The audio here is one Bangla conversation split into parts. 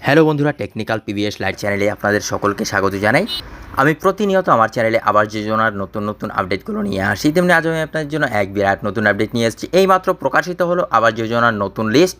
হ্যালো বন্ধুরা, টেকনিক্যাল পিভিএস লাইট চ্যানেলে আপনাদের সকলকে স্বাগত জানাই। আমি প্রতিনিয়ত আমার চ্যানেলে আবাস যোজনার নতুন আপডেটগুলো নিয়ে আসি। তেমনি আজ আমি আপনাদের জন্য এক বিরাট নতুন আপডেট নিয়ে এসেছি। এইমাত্র প্রকাশিত হলো আবাস যোজনার নতুন লিস্ট।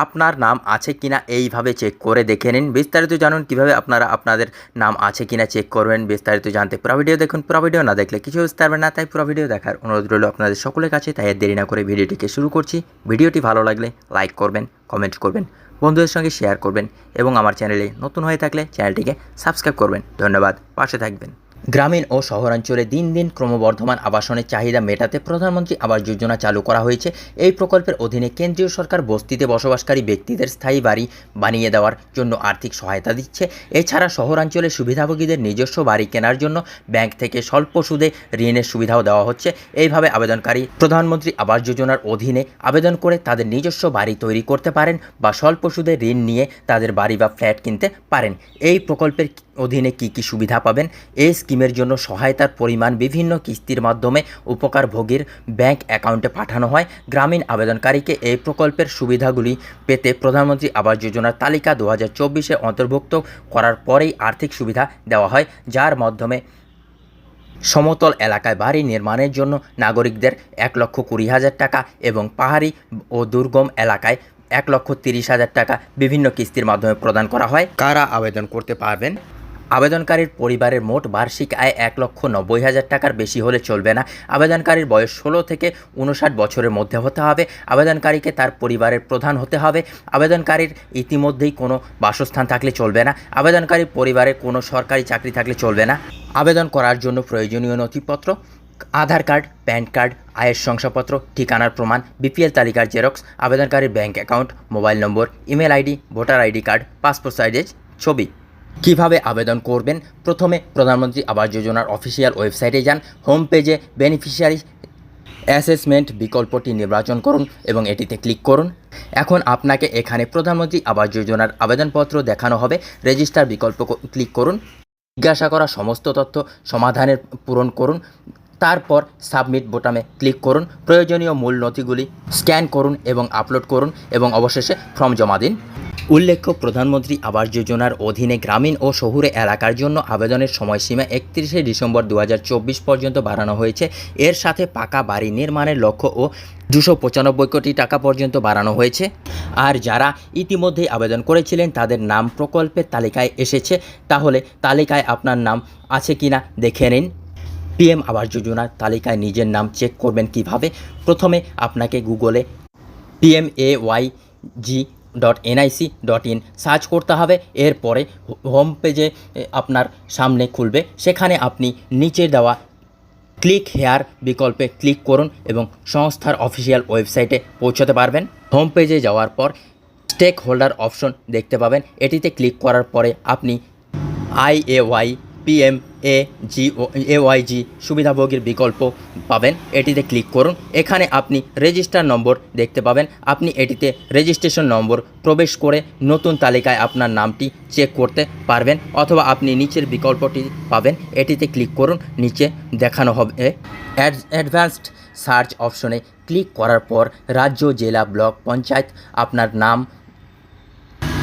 আপনার নাম আছে কিনা এইভাবে চেক করে দেখে নিন। বিস্তারিত জানুন কীভাবে আপনারা আপনাদের নাম আছে কিনা চেক করবেন। বিস্তারিত জানতে পুরো ভিডিও দেখুন। পুরো ভিডিও না দেখলে কিছু বুঝতে পারবেন না, তাই পুরো ভিডিও দেখার অনুরোধ রইল আপনাদের সকলের কাছে। তাই আর দেরি না করে ভিডিওটিকে শুরু করছি। ভিডিওটি ভালো লাগলে লাইক করবেন, কমেন্ট করবেন, বন্ধুদের সঙ্গে শেয়ার করবেন এবং আমার চ্যানেলে নতুন হয়ে থাকলে চ্যানেলটিকে সাবস্ক্রাইব করবেন। ধন্যবাদ, পাশে থাকবেন। গ্রামীণ ও শহরাঞ্চলে দিন দিন ক্রমবর্ধমান আবাসনের চাহিদা মেটাতে প্রধানমন্ত্রী আবাস যোজনা চালু করা হয়েছে। এই প্রকল্পের অধীনে কেন্দ্রীয় সরকার বস্তিতে বসবাসকারী ব্যক্তিদের স্থায়ী বাড়ি বানিয়ে দেওয়ার জন্য আর্থিক সহায়তা দিচ্ছে। এছাড়া শহরাঞ্চলে সুবিধাভোগীদের নিজস্ব বাড়ি কেনার জন্য ব্যাংক থেকে স্বল্প সুদে ঋণের সুবিধাও দেওয়া হচ্ছে। এইভাবে আবেদনকারী প্রধানমন্ত্রী আবাস যোজনার অধীনে আবেদন করে তাদের নিজস্ব বাড়ি তৈরি করতে পারেন বা স্বল্প সুদে ঋণ নিয়ে তাদের বাড়ি বা ফ্ল্যাট কিনতে পারেন। এই প্রকল্পের অধীনে কী কী সুবিধা পাবেন? এই স্কিমের জন্য সহায়তার পরিমাণ বিভিন্ন কিস্তির মাধ্যমে উপকারভোগীর ব্যাংক অ্যাকাউন্টে পাঠানো হয়। গ্রামীণ আবেদনকারীকে এই প্রকল্পের সুবিধাগুলি পেতে প্রধানমন্ত্রী আবাস যোজনার তালিকা 2024-এ অন্তর্ভুক্ত করার পরেই আর্থিক সুবিধা দেওয়া হয়, যার মাধ্যমে সমতল এলাকায় বাড়ি নির্মাণের জন্য নাগরিকদের 1,20,000 টাকা এবং পাহাড়ি ও দুর্গম এলাকায় 1,30,000 টাকা বিভিন্ন কিস্তির মাধ্যমে প্রদান করা হয়। কারা আবেদন করতে পারবেন? আবেদনকারীর পরিবারের মোট বার্ষিক আয় 1,90,000 টাকার বেশি হলে চলবে না। আবেদনকারীর বয়স 16 থেকে 59 বছরের মধ্যে হতে হবে। আবেদনকারীকে তার পরিবারের প্রধান হতে হবে। আবেদনকারীর ইতিমধ্যেই কোনো বাসস্থান থাকলে চলবে না। আবেদনকারীর পরিবারের কোনো সরকারি চাকরি থাকলে চলবে না। আবেদন করার জন্য প্রয়োজনীয় নথিপত্র: আধার কার্ড, প্যান কার্ড, আয়ের শংসাপত্র, ঠিকানার প্রমাণ, বিপিএল তালিকার জেরক্স, আবেদনকারীর bank account, mobile number, email ID, voter ID card, passport সাইজের ছবি। কিভাবে আবেদন করবেন? প্রথমে প্রধানমন্ত্রী আবাস যোজনার অফিসিয়াল ওয়েবসাইটে যান। হোম পেজে বেনিফিশিয়ারি অ্যাসেসমেন্ট বিকল্পটি নির্বাচন করুন এবং এটিতে ক্লিক করুন। এখন আপনাকে এখানে প্রধানমন্ত্রী আবাস যোজনার আবেদনপত্র দেখানো হবে। রেজিস্টার বিকল্প ক্লিক করুন। জিজ্ঞাসা করা সমস্ত তথ্য সমাধানের পূরণ করুন। তারপর সাবমিট বোতামে ক্লিক করুন। প্রয়োজনীয় মূল নথিগুলি স্ক্যান করুন এবং আপলোড করুন এবং অবশেষে ফর্ম জমা দিন। উল্লেখ্য, প্রধানমন্ত্রী আবাস যোজনার অধীনে গ্রামীণ ও শহুরে এলাকার জন্য আবেদনের সময়সীমা 31শে ডিসেম্বর 2024 পর্যন্ত বাড়ানো হয়েছে। এর সাথে পাকা বাড়ি নির্মাণের লক্ষ্য ও 295 কোটি টাকা পর্যন্ত বাড়ানো হয়েছে। আর যারা ইতিমধ্যেই আবেদন করেছিলেন তাদের নাম প্রকল্পের তালিকায় এসেছে, তাহলে তালিকায় আপনার নাম আছে কিনা দেখে নিন। পিএম আবাস যোজনার তালিকায় নিজের নাম চেক করবেন কিভাবে? প্রথমে আপনাকে গুগলে PMAYG.nic.in সার্চ করতে হবে। এরপরে হোম পেজে আপনার সামনে খুলবে। সেখানে আপনি নিচে দেওয়া ক্লিক হেয়ার বিকল্পে ক্লিক করুন এবং সংস্থার অফিসিয়াল ওয়েবসাইটে পৌঁছতে পারবেন। হোম পেজে যাওয়ার পর স্টেক হোল্ডার অপশন দেখতে পাবেন। এটিতে ক্লিক করার পরে আপনি IAY PMAYG সুবিধাভোগীর বিকল্প পাবেন। এটিতে ক্লিক করুন। এখানে আপনি রেজিস্টার নম্বর দেখতে পাবেন। আপনি এটিতে রেজিস্ট্রেশন নম্বর প্রবেশ করে নতুন তালিকায় আপনার নামটি চেক করতে পারবেন, অথবা আপনি নিচের বিকল্পটি পাবেন। এটিতে ক্লিক করুন। নিচে দেখানো হবে অ্যাডভান্সড সার্চ অপশনে ক্লিক করার পর রাজ্য, জেলা, ব্লক, পঞ্চায়েত, আপনার নাম,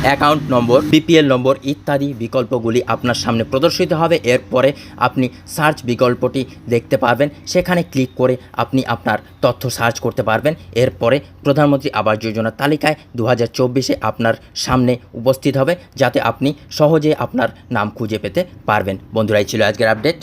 অ্যাকাউন্ট নম্বর, বিপিএল নম্বর ইত্যাদি বিকল্পগুলি আপনার সামনে প্রদর্শিত হবে। এরপরে আপনি সার্চ বিকল্পটি দেখতে পারবেন। সেখানে ক্লিক করে আপনি আপনার তথ্য সার্চ করতে পারবেন। এরপরে প্রধানমন্ত্রী আবাস যোজনার তালিকায় 2024-এ আপনার সামনে উপস্থিত হবে, যাতে আপনি সহজে আপনার নাম খুঁজে পেতে পারবেন। বন্ধুরা, এই ছিল আজকের আপডেট।